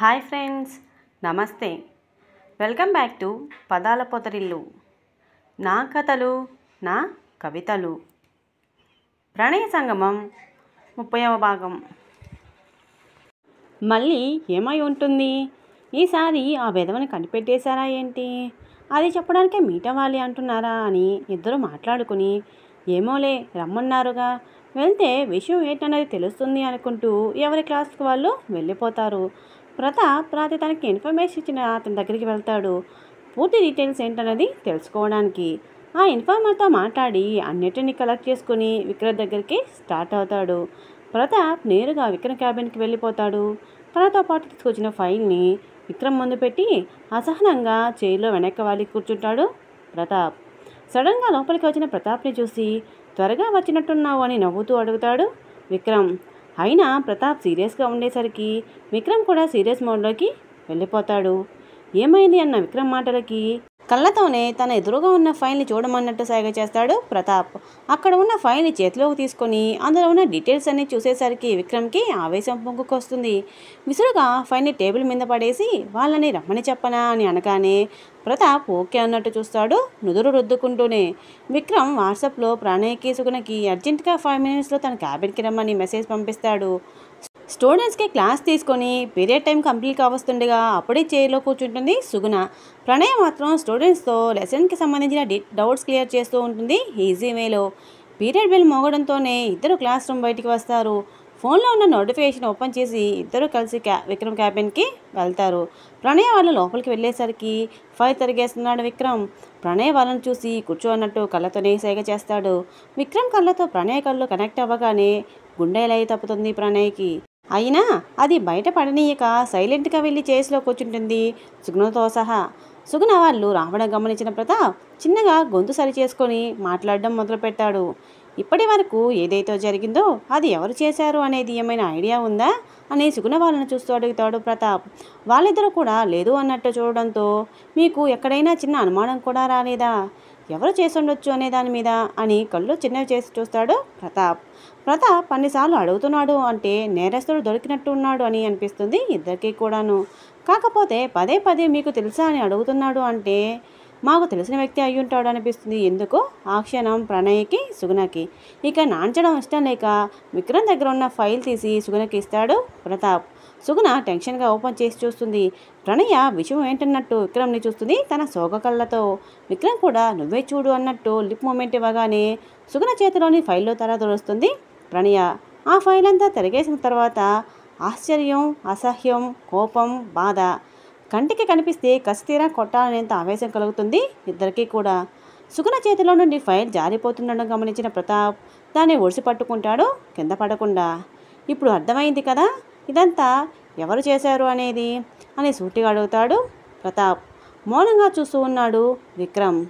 Hi friends, నమస్తే. Welcome back to పదాల పొదరిల్లు. నా కథలు, నా కవితలు. ప్రణయ సంగమం 30వ భాగం. మళ్ళీ ఏమై ఉంటుంది? ఈసారి ఆ విధవని కనిపెట్టేశారా ఏంటి? అది చెప్పడానికే మీట్ అవ్వాలి అంటున్నారా అని ఇద్దరు మాట్లాడుకుని, ఏమోలే రమ్మన్నారుగా, వెళ్తే విషయం ఏంటన్నది తెలుస్తుంది అనుకుంటూ ఎవరి క్లాస్కి వాళ్ళు వెళ్ళిపోతారు. ప్రతాప్ రాత్రి తనకి ఇన్ఫర్మేషన్ ఇచ్చిన అతని దగ్గరికి వెళ్తాడు, పూర్తి డీటెయిల్స్ ఏంటన్నది తెలుసుకోవడానికి. ఆ ఇన్ఫార్మర్తో మాట్లాడి అన్నిటిని కలెక్ట్ చేసుకుని విక్రమ్ దగ్గరికి స్టార్ట్ అవుతాడు. ప్రతాప్ నేరుగా విక్రమ్ క్యాబిన్కి వెళ్ళిపోతాడు. తనతో పాటు తీసుకొచ్చిన ఫైల్ని విక్రమ్ ముందు పెట్టి అసహనంగా చైర్లో వెనక్కి వాలి కూర్చుంటాడు ప్రతాప్. సడన్గా లోపలికి వచ్చిన ప్రతాప్ని చూసి, త్వరగా వచ్చినట్టున్నావు అని నవ్వుతూ అడుగుతాడు విక్రమ్. అయినా ప్రతాప్ సీరియస్గా ఉండేసరికి విక్రమ్ కూడా సీరియస్ మోడ్లోకి వెళ్ళిపోతాడు. ఏమైంది అన్న విక్రమ్ మాటలకి కళ్ళతోనే తన ఎదురుగా ఉన్న ఫైల్ని చూడమన్నట్టు సైగ చేస్తాడు ప్రతాప్. అక్కడ ఉన్న ఫైల్ని చేతిలోకి తీసుకొని అందులో ఉన్న డీటెయిల్స్ అన్నీ చూసేసరికి విక్రమ్కి ఆవేశం పొంగుకొస్తుంది. విసురుగా ఫైల్ని టేబుల్ మీద పడేసి వాళ్ళని రమ్మని చెప్పనా అని అనగానే ప్రతాప్ ఓకే అన్నట్టు చూస్తాడు నుదురు రుద్దుకుంటూనే. విక్రమ్ వాట్సాప్లో ప్రణయ్కి సుగుణకి అర్జెంటుగా 5 minutesలో తన క్యాబిన్కి రమ్మని మెసేజ్ పంపిస్తాడు. స్టూడెంట్స్కి క్లాస్ తీసుకొని పీరియడ్ టైం కంప్లీట్ కావస్తుండగా అప్పుడే చైర్లో కూర్చుంటుంది సుగుణ. ప్రణయ్ మాత్రం స్టూడెంట్స్తో లెసన్కి సంబంధించిన డౌట్స్ క్లియర్ చేస్తూ ఉంటుంది ఈజీ వేలో. పీరియడ్ బెల్ మోగడంతోనే ఇద్దరు క్లాస్ రూమ్ బయటికి వస్తారు. ఫోన్లో ఉన్న నోటిఫికేషన్ ఓపెన్ చేసి ఇద్దరు కలిసి విక్రమ్ క్యాబిన్కి వెళ్తారు. ప్రణయ్ వాళ్ళు లోపలికి వెళ్ళేసరికి ఫైల్ తిరిగేస్తున్నాడు విక్రమ్. ప్రణయ్ వాళ్ళని చూసి కూర్చో అన్నట్టు కళ్ళతోనే సైగ చేస్తాడు. విక్రమ్ కళ్ళతో ప్రణయ్ కళ్ళు కనెక్ట్ అవ్వగానే గుండెలై తప్పుతుంది ప్రణయ్కి. అయినా అది బయట పడనీయక సైలెంట్గా వెళ్ళి చైర్స్లో కూర్చుంటుంది సుగుణతో సహా. సుగుణ వాళ్ళు రావడం గమనించిన ప్రతాప్ చిన్నగా గొంతు సరి చేసుకొని మాట్లాడడం మొదలుపెట్టాడు. ఇప్పటి వరకు ఏదైతే జరిగిందో అది ఎవరు చేశారు అనేది ఏమైనా ఐడియా ఉందా అని సుగుణ వాళ్ళని చూస్తూ అడుగుతాడు ప్రతాప్. వాళ్ళిద్దరూ కూడా లేదు అన్నట్టు చూడడంతో, మీకు ఎక్కడైనా చిన్న అనుమానం కూడా రాలేదా ఎవరు చేసి ఉండొచ్చు అనే దాని మీద అని కళ్ళు చిన్నవి చేసి చూస్తాడు ప్రతాప్. ప్రతాప్ అన్నిసార్లు అడుగుతున్నాడు అంటే నేరస్తుడు దొరికినట్టు ఉన్నాడు అని అనిపిస్తుంది ఇద్దరికీ కూడాను. కాకపోతే పదే పదే మీకు తెలుసా అని అడుగుతున్నాడు అంటే మాకు తెలిసిన వ్యక్తి అయి ఉంటాడు అనిపిస్తుంది ఎందుకు ఆ క్షణం ప్రణయ్కి సుగుణకి. ఇక నాంచడం ఇష్టం లేక విక్రమ్ దగ్గర ఉన్న ఫైల్ తీసి సుగుణకి ఇస్తాడు ప్రతాప్. సుగుణ టెన్షన్గా ఓపెన్ చేసి చూస్తుంది. ప్రణయ విషయం ఏంటన్నట్టు విక్రమ్ని చూస్తుంది తన సోగ కళ్ళతో. విక్రమ్ కూడా నువ్వే చూడు అన్నట్టు లిప్ మూమెంట్ ఇవ్వగానే సుగుణ చేతిలోని ఫైల్లో తల దొరుస్తుంది ప్రణయ. ఆ ఫైల్ అంతా తిరిగేసిన తర్వాత ఆశ్చర్యం, అసహ్యం, కోపం, బాధ. కంటికి కనిపిస్తే కసితీరా కొట్టాలనేంత ఆవేశం కలుగుతుంది ఇద్దరికీ కూడా. సుగుణ చేతిలో నుండి ఫైల్ జారిపోతుండడం గమనించిన ప్రతాప్ దాన్ని ఒడిసి పట్టుకుంటాడు కింద పడకుండా. ఇప్పుడు అర్థమైంది కదా ఇదంతా ఎవరు చేశారు అనేది అని సూటిగా అడుగుతాడు ప్రతాప్. మౌనంగా చూస్తూ ఉన్నాడు విక్రమ్.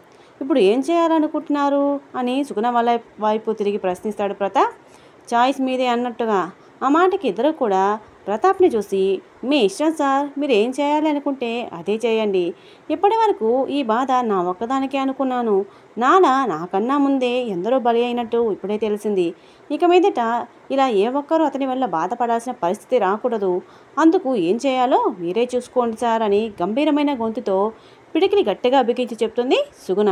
ఇప్పుడు ఏం చేయాలనుకుంటున్నారు అని సుగుణ వాళ్ళ వైపు తిరిగి ప్రశ్నిస్తాడు ప్రతాప్. చాయిస్ మీదే అన్నట్టుగా. ఆ మాటకి ఇద్దరు కూడా ప్రతాప్ని చూసి, మీ ఇష్టం సార్, మీరు ఏం చేయాలి అనుకుంటే అదే చేయండి. ఇప్పటి వరకు ఈ బాధ నా ఒక్కదానికే అనుకున్నాను. నాకన్నా ముందే ఎందరో బలి అయినట్టు ఇప్పుడే తెలిసింది. ఇక మీదట ఇలా ఏ ఒక్కరూ అతని వల్ల బాధపడాల్సిన పరిస్థితి రాకూడదు. అందుకు ఏం చేయాలో మీరే చూసుకోండి సార్ అని గంభీరమైన గొంతుతో పిడికిలి గట్టిగా బిగించి చెప్తుంది సుగుణ.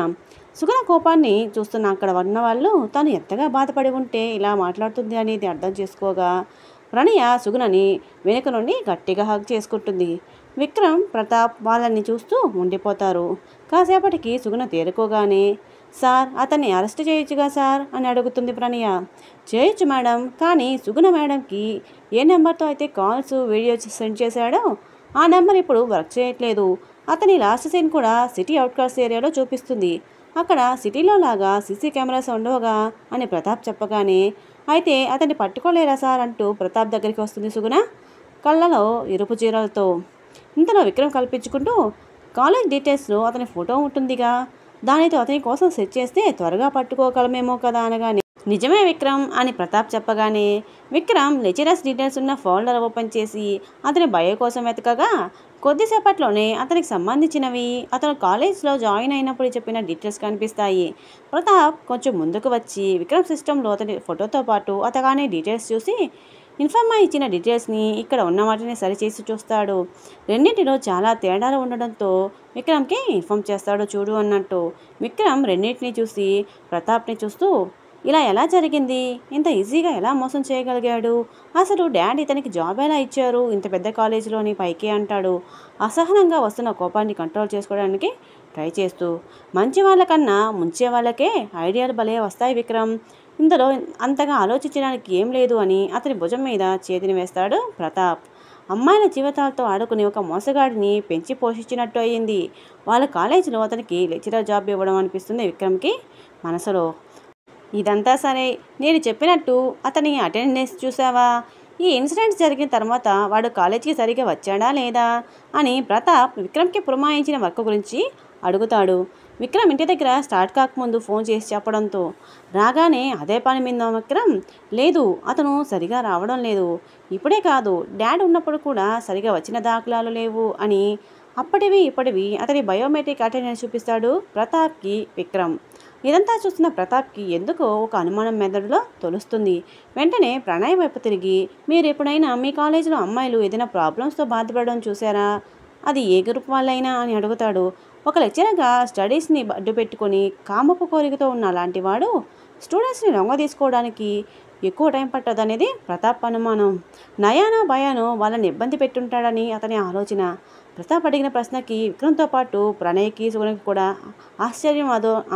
సుగుణ కోపాన్ని చూస్తున్న అక్కడ ఉన్న వాళ్ళు తాను ఎంతగా బాధపడి ఉంటే ఇలా మాట్లాడుతుంది అనేది అర్థం చేసుకోగా ప్రణయ సుగుణని వెనుక నుండి గట్టిగా హగ్ చేసుకుంటుంది. విక్రమ్, ప్రతాప్ వాళ్ళని చూస్తూ ఉండిపోతారు. కాసేపటికి సుగుణ తేరుకోగానే, సార్ అతన్ని అరెస్ట్ చేయొచ్చుగా సార్ అని అడుగుతుంది ప్రణయ. చేయొచ్చు మేడం, కానీ సుగుణ మేడంకి ఏ నెంబర్తో అయితే కాల్స్, వీడియోస్ సెండ్ చేశాడో ఆ నెంబర్ ఇప్పుడు వర్క్ చేయట్లేదు. అతని లాస్ట్ సీన్ కూడా సిటీ అవుట్కట్స్ ఏరియాలో చూపిస్తుంది. అక్కడ సిటీలో లాగా సీసీ కెమెరాస్ ఉండవుగా అని ప్రతాప్ చెప్పగానే, అయితే అతన్ని పట్టుకోలేరా సార్ అంటూ ప్రతాప్ దగ్గరికి వస్తుంది సుగుణ కళ్ళలో ఎరుపు చీరలతో. ఇంతలో విక్రమ్ కల్పించుకుంటూ, కాలేజ్ డీటెయిల్స్లో అతని ఫోటో ఉంటుందిగా, దానితో అతని కోసం సెట్ చేస్తే త్వరగా పట్టుకోగలమేమో కదా అనగానే, నిజమే విక్రమ్ అని ప్రతాప్ చెప్పగానే విక్రమ్ లెక్చరర్స్ డీటెయిల్స్ ఉన్న ఫోల్డర్ ఓపెన్ చేసి అతని బయో కోసం వెతకగా కొద్దిసేపట్లోనే అతనికి సంబంధించినవి, అతను కాలేజ్లో జాయిన్ అయినప్పుడు చెప్పిన డీటెయిల్స్ కనిపిస్తాయి. ప్రతాప్ కొంచెం ముందుకు వచ్చి విక్రమ్ సిస్టంలో అతని ఫోటోతో పాటు అతగానే డీటెయిల్స్ చూసి, ఇన్ఫర్మా ఇచ్చిన డీటెయిల్స్ని ఇక్కడ ఉన్న వాటిని సరిచేసి చూస్తాడు. రెండింటిలో చాలా తేడాలు ఉండడంతో విక్రమ్కి ఇన్ఫామ్ చేస్తాడు. చూడు అన్నట్టు విక్రమ్ రెండింటిని చూసి ప్రతాప్ని చూస్తూ, ఇలా ఎలా జరిగింది, ఇంత ఈజీగా ఎలా మోసం చేయగలిగాడు, అసలు డాడీ ఇతనికి జాబ్ ఎలా ఇచ్చారు ఇంత పెద్ద కాలేజీలోని పైకి అంటాడు. అసహనంగా వస్తున్న కోపాన్ని కంట్రోల్ చేసుకోవడానికి ట్రై చేస్తూ, మంచి వాళ్ళకన్నా ముంచే వాళ్ళకే ఐడియాలు భలే వస్తాయి విక్రమ్, ఇందులో అంతగా ఆలోచించడానికి ఏం లేదు అని అతని భుజం మీద చేతిని వేస్తాడు ప్రతాప్. అమ్మాయిల జీవితాలతో ఆడుకుని ఒక మోసగాడిని పెంచి పోషించినట్టు అయ్యింది. వాళ్ళ కాలేజీలో అతనికి లెక్చరర్ జాబ్ ఇవ్వడం అనిపిస్తుంది విక్రమ్కి మనసులో. ఇదంతా సరే, నేను చెప్పినట్టు అతని అటెండెన్స్ చూసావా, ఈ ఇన్సిడెంట్స్ జరిగిన తర్వాత వాడు కాలేజీకి సరిగ్గా వచ్చాడా లేదా అని ప్రతాప్ విక్రమ్కి పురమాయించిన వర్క్ గురించి అడుగుతాడు. విక్రమ్ ఇంటి దగ్గర స్టార్ట్ కాకముందు ఫోన్ చేసి చెప్పడంతో రాగానే అదే పని మీద విక్రమ్, లేదు అతను సరిగా రావడం లేదు, ఇప్పుడే కాదు డాడ్ ఉన్నప్పుడు కూడా సరిగా వచ్చిన దాఖలాలు లేవు అని అప్పటివి ఇప్పటివి అతని బయోమెట్రిక్ అటెండెన్స్ చూపిస్తాడు ప్రతాప్కి విక్రమ్. ఇదంతా చూస్తున్న ప్రతాప్కి ఎందుకో ఒక అనుమానం మెదడులో తొలుస్తుంది. వెంటనే ప్రణయ్ వైపు తిరిగి, మీరు ఎప్పుడైనా మీ కాలేజీలో అమ్మాయిలు ఏదైనా ప్రాబ్లమ్స్తో బాధపడడం చూసారా, అది ఏ గ్రూప్ వాళ్ళైనా అని అడుగుతాడు. ఒక లెక్చరర్గా స్టడీస్ని అడ్డు పెట్టుకొని కామపు కోరికతో ఉన్న అలాంటి వాడు స్టూడెంట్స్ని లొంగ తీసుకోవడానికి ఎక్కువ టైం పట్టదనేది ప్రతాప్ అనుమానం. నయానో భయానో వాళ్ళని ఇబ్బంది పెట్టుంటాడని అతని ఆలోచన. ప్రతాప్ అడిగిన ప్రశ్నకి విక్రమ్తో పాటు ప్రణయ్కి సుగుణకి కూడా ఆశ్చర్యం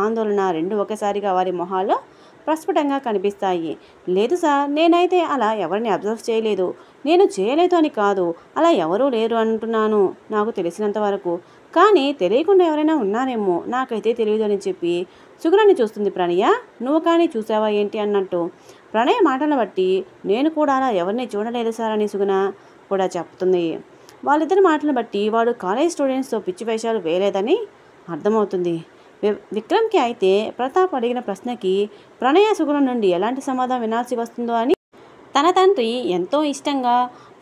ఆందోళన రెండు ఒకేసారిగా వారి మొహాల్లో ప్రస్ఫుటంగా కనిపిస్తాయి. లేదు సార్, నేనైతే అలా ఎవరిని అబ్జర్వ్ చేయలేదు, నేను చేయలేదు అని కాదు, అలా ఎవరూ లేరు అంటున్నాను నాకు తెలిసినంత వరకు, కానీ తెలియకుండా ఎవరైనా ఉన్నారేమో, నాకైతే తెలియదు అని చెప్పి సుగుణాన్ని చూస్తుంది ప్రణయ. నువ్వు కానీ చూసావా ఏంటి అన్నట్టు. ప్రణయ మాటలను బట్టి నేను కూడా అలా ఎవరిని చూడలేదు సార్ అని సుగుణ కూడా చెప్తుంది. వాళ్ళిద్దరి మాటలను బట్టి వాడు కాలేజ్ స్టూడెంట్స్తో పిచ్చి వేషాలు వేయలేదని అర్థమవుతుంది విక్రమ్కి. అయితే ప్రతాప్ అడిగిన ప్రశ్నకి ప్రణయ సుగుణం నుండి ఎలాంటి సమాధానం వినాల్సి వస్తుందో అని తన తండ్రి ఎంతో ఇష్టంగా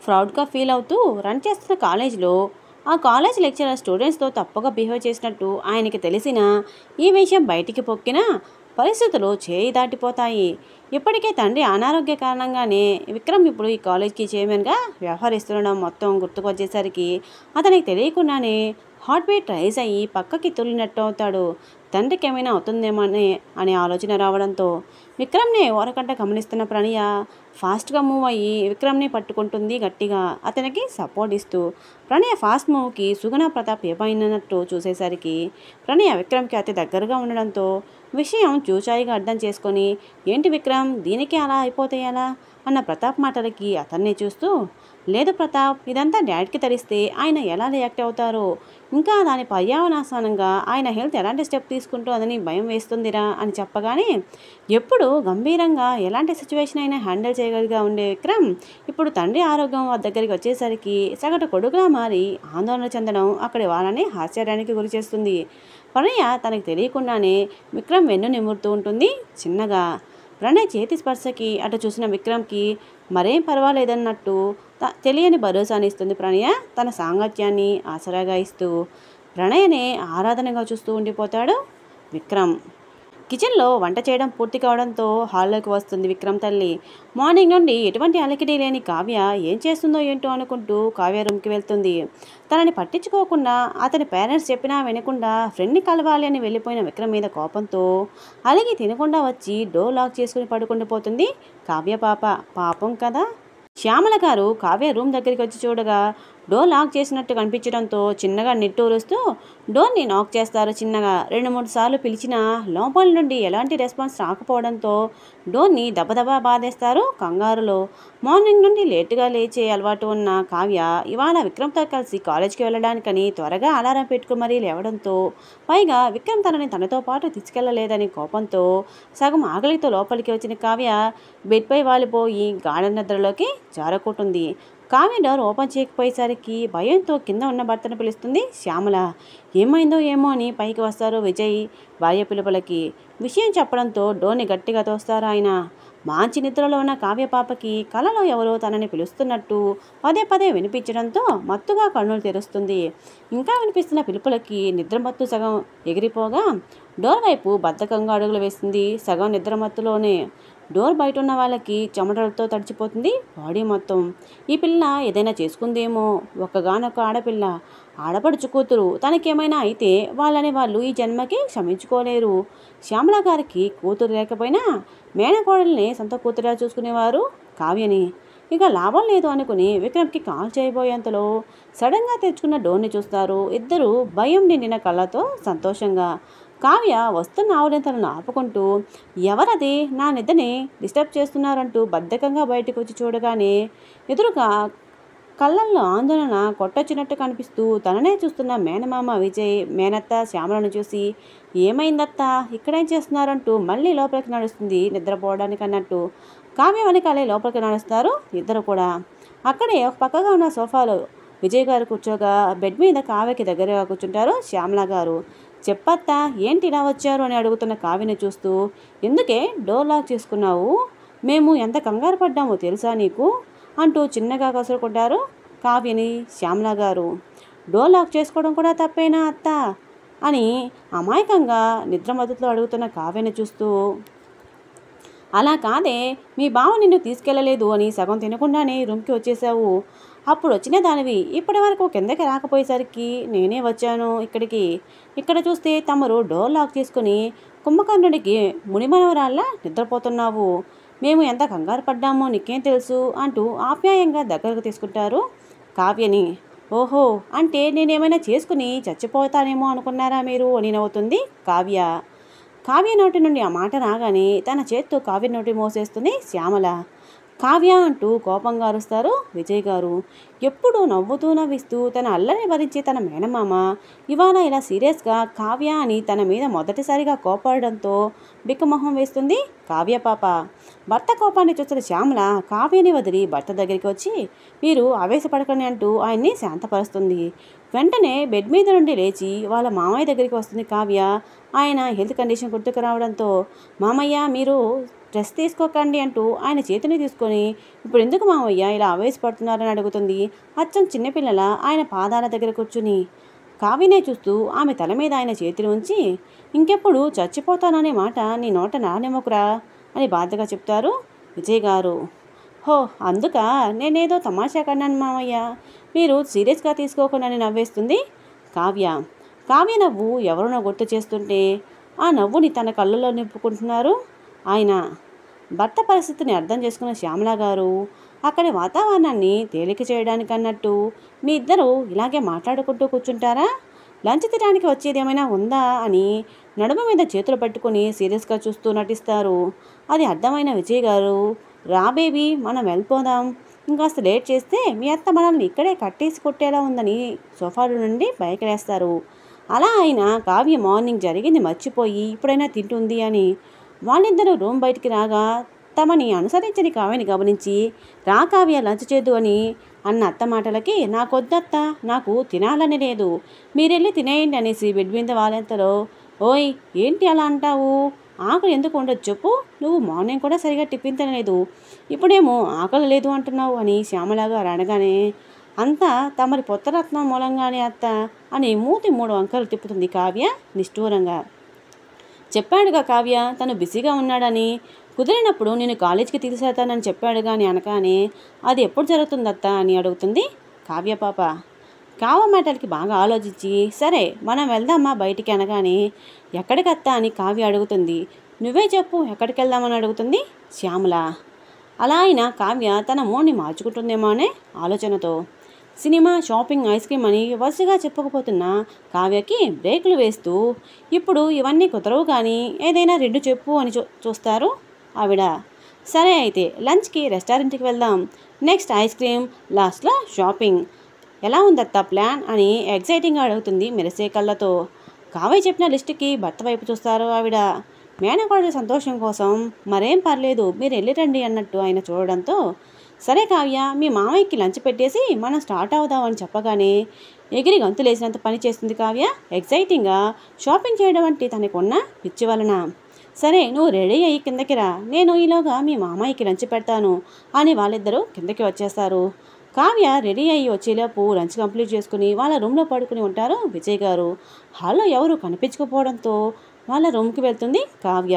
ప్రౌడ్గా ఫీల్ అవుతూ రన్ చేస్తున్న కాలేజీలో ఆ కాలేజ్ లెక్చరర్ స్టూడెంట్స్తో తప్పుగా బిహేవ్ చేసినట్టు ఆయనకి తెలిసినా ఈ విషయం బయటికి పొక్కినా పరిస్థితులు చేయి దాటిపోతాయి. ఇప్పటికే తండ్రి అనారోగ్య కారణంగానే విక్రమ్ ఇప్పుడు ఈ కాలేజ్కి చైర్మన్గా వ్యవహరిస్తుండడం మొత్తం గుర్తుకొచ్చేసరికి అతనికి తెలియకుండానే హార్ట్ బీట్ రైజ్ అయ్యి పక్కకి తుల్లినట్టు అవుతాడు. తండ్రికి ఏమైనా అవుతుందేమో అనే ఆలోచన రావడంతో విక్రమ్ని ఓరకంట గమనిస్తున్న ప్రణయ ఫాస్ట్గా మూవ్ అయ్యి విక్రమ్ని పట్టుకుంటుంది గట్టిగా, అతనికి సపోర్ట్ ఇస్తూ. ప్రణయ ఫాస్ట్ మూవ్కి సుగుణ ప్రతాప్ ఏమైనట్టు చూసేసరికి ప్రణయ విక్రమ్కి అతి దగ్గరగా ఉండడంతో విషయం చూచాయిగా అర్థం చేసుకొని, ఏంటి విక్రమ్ దీనికి అలా అయిపోతే ఎలా అన్న ప్రతాప్ మాటలకి అతన్ని చూస్తూ, లేదు ప్రతాప్, ఇదంతా డాడ్కి తెలిస్తే ఆయన ఎలా రియాక్ట్ అవుతారో, ఇంకా దాని పర్యావనాసనంగా ఆయన హెల్త్ ఎలాంటి స్టెప్ తీసుకుంటుందని భయం వేస్తుందిరా అని చెప్పగానే ఎప్పుడు గంభీరంగా ఎలాంటి సిచ్యువేషన్ అయినా హ్యాండిల్ చేయగలిగా ఉండే విక్రమ్ ఇప్పుడు తండ్రి ఆరోగ్యం దగ్గరికి వచ్చేసరికి సగటు కొడుకులా మారి ఆందోళన చెందడం అక్కడి వాళ్ళని ఆశ్చర్యానికి గురి చేస్తుంది. ప్రణయ తనకు తెలియకుండానే విక్రమ్ వెన్ను నిమురుతూ ఉంటుంది చిన్నగా. ప్రణయ్ చేతి స్పర్శకి అటు చూసిన విక్రమ్కి మరేం పర్వాలేదన్నట్టు తెలియని భరోసానిస్తుంది ప్రణయ తన సాంగత్యాన్ని ఆసరాగా ఇస్తూ. ప్రణయనే ఆరాధనగా చూస్తూ ఉండిపోతాడు విక్రమ్. కిచెన్లో వంట చేయడం పూర్తి కావడంతో హాల్లోకి వస్తుంది విక్రమ్ తల్లి. మార్నింగ్ నుండి ఎటువంటి అలికిడి లేని కావ్య ఏం చేస్తుందో ఏంటో అనుకుంటూ కావ్య రూమ్కి వెళ్తుంది. తనని పట్టించుకోకుండా అతని పేరెంట్స్ చెప్పినా వినకుండా ఫ్రెండ్ని కలవాలి అని వెళ్ళిపోయిన విక్రమ్ మీద కోపంతో అలిగి తినకుండా వచ్చి డోర్ లాక్ చేసుకుని పడుకుండిపోతుంది కావ్య పాప. పాపం కదా. శ్యామల గారు కావ్య రూమ్ దగ్గరికి వచ్చి చూడగా డోర్ లాక్ చేసినట్టు కనిపించడంతో చిన్నగా నిట్టూరుస్తూ డోర్ని నాక్ చేస్తారు చిన్నగా. 2-3 సార్లు పిలిచినా లోపల నుండి ఎలాంటి రెస్పాన్స్ రాకపోవడంతో డోర్ని దబదబా బాధేస్తారు కంగారులో. మార్నింగ్ నుండి లేటుగా లేచే అలవాటు ఉన్న కావ్య ఇవాళ విక్రమ్తో కలిసి కాలేజ్కి వెళ్ళడానికని త్వరగా అలారం పెట్టుకుని మరీ లేవడంతో, పైగా విక్రమ్ తనని తనతో పాటు తీసుకెళ్లలేదని కోపంతో సగం ఆకలితో లోపలికి వచ్చిన కావ్య బెడ్పై వాలిపోయి గాఢ నిద్రలోకి జారుకుంటుంది. కావ్య డోర్ ఓపెన్ చేయకపోయేసరికి భయంతో కింద ఉన్న భర్తను పిలుస్తుంది శ్యామల. ఏమైందో ఏమో అని పైకి వస్తారు విజయ్ భార్య పిలుపులకి. విషయం చెప్పడంతో డోర్ని గట్టిగా తోస్తారు ఆయన. మంచి నిద్రలో ఉన్న కావ్య పాపకి కలలో ఎవరో తనని పిలుస్తున్నట్టు పదే పదే వినిపించడంతో మత్తుగా కన్నులు తెరుస్తుంది. ఇంకా వినిపిస్తున్న పిలుపులకి నిద్రమత్తు సగం ఎగిరిపోగా డోర్ వైపు బద్ధకంగా అడుగులు వేస్తుంది సగం నిద్రమత్తులోనే. డోర్ బయట ఉన్న వాళ్ళకి చెమటలతో తడిచిపోతుంది బాడీ మొత్తం. ఈ పిల్ల ఏదైనా చేసుకుందేమో, ఒక్కగానొక్క ఆడపిల్ల, ఆడపడుచు కూతురు, తనకేమైనా అయితే వాళ్ళని వాళ్ళు ఈ జన్మకి క్షమించుకోలేరు. శ్యామల గారికి కూతురు లేకపోయినా మేనకోడల్ని సొంత కూతురులా చూసుకునేవారు కావ్యని. ఇక లాభం లేదు అనుకుని విక్రమ్కి కాల్ చేయబోయేంతలో సడన్గా తెచ్చుకున్న డోర్ని చూస్తారు ఇద్దరు భయం నిండిన కళ్ళతో సంతోషంగా. కావ్య వస్తున్న ఆవులింతలను ఆపుకుంటూ, ఎవరది నా నిద్రని డిస్టర్బ్ చేస్తున్నారంటూ బద్ధకంగా బయటకు వచ్చి చూడగానే ఎదురుగా కళ్ళల్లో ఆందోళన కొట్టొచ్చినట్టు కనిపిస్తూ తననే చూస్తున్న మేనమామ విజయ్, మేనత్త శ్యామలను చూసి, ఏమైందత్తా ఇక్కడేం చేస్తున్నారంటూ మళ్ళీ లోపలికి నడుస్తుంది నిద్రపోవడానికి అన్నట్టు. కావ్య వెనకాలే లోపలికి నడుస్తారు ఇద్దరు కూడా. అక్కడే ఒక పక్కగా ఉన్న సోఫాలో విజయ్ గారు కూర్చోగా బెడ్ మీద కావ్యకి దగ్గరగా కూర్చుంటారు శ్యామల గారు. చెప్పత్తా ఏంటి ఇలా వచ్చారు అని అడుగుతున్న కావ్యని చూస్తూ, ఎందుకే డోర్ లాక్ చేసుకున్నావు? మేము ఎంత కంగారు పడ్డామో తెలుసా నీకు అంటూ చిన్నగా కసురుకుంటారు కావ్యని శ్యామల గారు. డోర్ లాక్ చేసుకోవడం కూడా తప్పేనా అత్త అని అమాయకంగా నిద్రమత్తులో అడుగుతున్న కావ్యని చూస్తూ, అలా కాదే, మీ బావ నిన్ను తీసుకెళ్ళలేదు అని సగం తినకుండానే రూమ్కి వచ్చేసావు. అప్పుడు వచ్చిన దానివి ఇప్పటి వరకు కిందకి రాకపోయేసరికి నేనే వచ్చాను ఇక్కడికి. ఇక్కడ చూస్తే తమరు డోర్ లాక్ చేసుకుని కుంభకర్ణుడికి మునిమనవరాల్లా నిద్రపోతున్నావు. మేము ఎంత కంగారు పడ్డామో నీకేం తెలుసు అంటూ ఆప్యాయంగా దగ్గరకు తీసుకుంటారు కావ్యని. ఓహో, అంటే నేనేమైనా చేసుకుని చచ్చిపోతానేమో అనుకున్నారా మీరు అని నవ్వుతుంది కావ్య. కావ్య నోటి నుండి ఆ మాట రాగానే తన చేత్తో కావ్య నోటి మోసేస్తుంది శ్యామల. కావ్య అంటూ కోపంగా అరుస్తారు విజయ్ గారు. ఎప్పుడూ నవ్వుతూ నవ్విస్తూ తన అల్లరి భరించే తన మేనమామ ఇవాళ ఇలా సీరియస్గా కావ్య అని తన మీద మొదటిసారిగా కోపడడంతో బిక్కమొహం వేస్తుంది కావ్య పాప. భర్త కోపాన్ని చూస్తున్న శ్యామల కావ్యని వదిలి భర్త దగ్గరికి వచ్చి, మీరు ఆవేశపడకండి అంటూ ఆయన్ని శాంతపరుస్తుంది. వెంటనే బెడ్ మీద నుండి లేచి వాళ్ళ మామయ్య దగ్గరికి వస్తుంది కావ్య. ఆయన హెల్త్ కండిషన్ గుర్తుకు రావడంతో, మామయ్య మీరు స్ట్రెస్ తీసుకోకండి అంటూ ఆయన చేతిని తీసుకొని, ఇప్పుడు ఎందుకు మామయ్య ఇలా ఆవేశపడుతున్నారని అడుగుతుంది అచ్చం చిన్నపిల్లల ఆయన పాదాల దగ్గర కూర్చుని. కావ్యనే చూస్తూ ఆమె తల మీద ఆయన చేతిని ఉంచి, ఇంకెప్పుడు చచ్చిపోతాననే మాట నీ నోట నానెమ్మకురా అని బాధగా చెప్తారు విజయ్ గారు. హో, అందుక నేనేదో తమాషా కన్నాను మామయ్య, మీరు సీరియస్గా తీసుకోకుండానే నవ్వేస్తుంది కావ్య. కావ్య నవ్వు ఎవరినో గుర్తు చేస్తుంటే ఆ నవ్వుని తన కళ్ళలో నింపుకుంటున్నారు ఆయన. భర్త పరిస్థితిని అర్థం చేసుకున్న శ్యామల గారు అక్కడి వాతావరణాన్ని తేలిక చేయడానికి అన్నట్టు, మీ ఇద్దరు ఇలాగే మాట్లాడుకుంటూ కూర్చుంటారా? లంచ్ తినడానికి వచ్చేది ఏమైనా ఉందా అని నడుమ మీద చేతులు పట్టుకొని సీరియస్గా చూస్తూ నటిస్తారు. అది అర్థమైన విజయ్ గారు, రా బేబీ మనం వెళ్ళిపోదాం, ఇంకాస్త లేట్ చేస్తే మీ అత్త మనల్ని ఇక్కడే కట్టేసి కొట్టేలా ఉందని సోఫాలో నుండి పైకి లేస్తారు. అలా అయినా కావ్య మార్నింగ్ జరిగింది మర్చిపోయి ఇప్పుడైనా తింటుంది అని. వాళ్ళిద్దరూ రూమ్ బయటికి రాగా తమని అనుసరించని కావ్యని గమనించి, రా కావ్య లంచ్ చేద్దు అని అన్న అత్త మాటలకి, నాకొద్దత్త, నాకు తినాలని లేదు, మీరెళ్ళి తినేయండి అనేసి బెడ్ మీద వాళ్ళంతలో, ఓయ్ ఏంటి అలా అంటావు, ఆకలి ఎందుకు ఉండదు చెప్పు, నువ్వు మార్నింగ్ కూడా సరిగా టిఫిన్ తినలేదు, ఇప్పుడేమో ఆకలి లేదు అంటున్నావు అని శ్యామల గారు అనగానే, అంతా తమరి పొత్తరత్నం మూలంగానే అత్త అని మూతి 3 వంకలు తిప్పుతుంది కావ్య నిష్ఠూరంగా. చెప్పాడుగా కావ్య తను బిజీగా ఉన్నాడని, కుదిరినప్పుడు నేను కాలేజీకి తీసుకెళ్తానని చెప్పాడుగా అని అనగానే, అది ఎప్పుడు జరుగుతుందత్తా అని అడుగుతుంది కావ్య పాప. కావ్య మాటలకి బాగా ఆలోచించి, సరే మనం వెళ్దామా బయటికి అనగానే, ఎక్కడికత్తా అని కావ్య అడుగుతుంది. నువ్వే చెప్పు ఎక్కడికి వెళ్దామని అడుగుతుంది శ్యామల. అలా అయినా కావ్య తన మూడ్ని మార్చుకుంటుందేమో అనే ఆలోచనతో సినిమా, షాపింగ్, ఐస్ క్రీమ్ అని వరుసగా చెప్పకపోతున్న కావ్యకి బ్రేకులు వేస్తూ, ఇప్పుడు ఇవన్నీ కుదరవు కానీ ఏదైనా 2 చెప్పు అని చూస్తారు ఆవిడ. సరే అయితే లంచ్కి రెస్టారెంట్కి వెళ్దాం, నెక్స్ట్ ఐస్ క్రీమ్, లాస్ట్లో షాపింగ్, ఎలా ఉందత్తా ప్లాన్ అని ఎగ్జైటింగ్గా అడుగుతుంది మెరిసే కళ్ళతో. కావ్య చెప్పిన లిస్టుకి భర్త వైపు చూస్తారు ఆవిడ. మేనకోడలి సంతోషం కోసం మరేం పర్లేదు మీరు వెళ్ళిరండి అన్నట్టు ఆయన చూడడంతో, సరే కావ్య మీ మామయ్యకి లంచ్ పెట్టేసి మనం స్టార్ట్ అవుదామని చెప్పగానే ఎగిరి గంతులేసినంత పని చేస్తుంది కావ్య ఎగ్జైటింగ్గా. షాపింగ్ చేయడం అంటే తనకున్న పిచ్చి వలన. సరే నువ్వు రెడీ అయ్యి కిందకి రా, నేను ఈలోగా మీ మామయ్యకి లంచ్ పెడతాను అని వాళ్ళిద్దరూ కిందకి వచ్చేస్తారు. కావ్య రెడీ అయ్యి వచ్చేలోపు లంచ్ కంప్లీట్ చేసుకుని వాళ్ళ రూమ్లో పడుకుని ఉంటారు విజయ్ గారు. హాల్లో ఎవరు కనిపించకపోవడంతో వాళ్ళ రూమ్కి వెళ్తుంది కావ్య.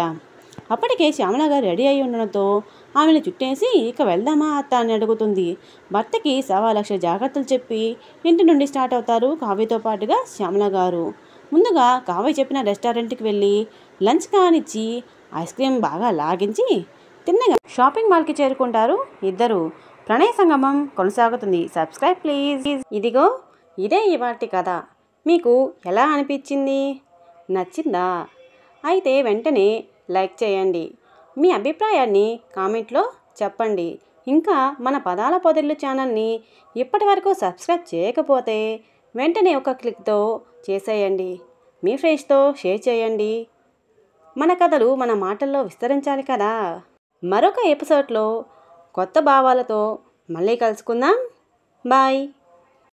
అప్పటికే శ్యామల గారు రెడీ అయి ఉండడంతో ఆమెను చుట్టేసి ఇక వెళ్దామా అత్త అని అడుగుతుంది. భర్తకి 1,00,000 జాగ్రత్తలు చెప్పి ఇంటి నుండి స్టార్ట్ అవుతారు కావ్యతో పాటుగా శ్యామల గారు. ముందుగా కావ్య చెప్పిన రెస్టారెంట్కి వెళ్ళి లంచ్ కానిచ్చి ఐస్ క్రీమ్ బాగా లాగించి తిన్నగా షాపింగ్ మాల్కి చేరుకుంటారు ఇద్దరు. ప్రణయ సంగమం కొనసాగుతుంది. Subscribe please. ఇదిగో ఇదే ఇవాల్టి కథ. మీకు ఎలా అనిపించింది? నచ్చిందా? అయితే వెంటనే లైక్ చేయండి. మీ అభిప్రాయాన్ని కామెంట్లో చెప్పండి. ఇంకా మన పదాల పొదళ్ళు ఛానల్ని ఇప్పటి వరకు సబ్స్క్రైబ్ చేయకపోతే వెంటనే ఒక క్లిక్తో చేసేయండి. మీ ఫ్రెండ్స్తో షేర్ చేయండి. మన కథలు మన మాటల్లో విస్తరించాలి కదా. మరొక ఎపిసోడ్లో కొత్త భావాలతో మళ్ళీ కలుసుకుందాం. బాయ్.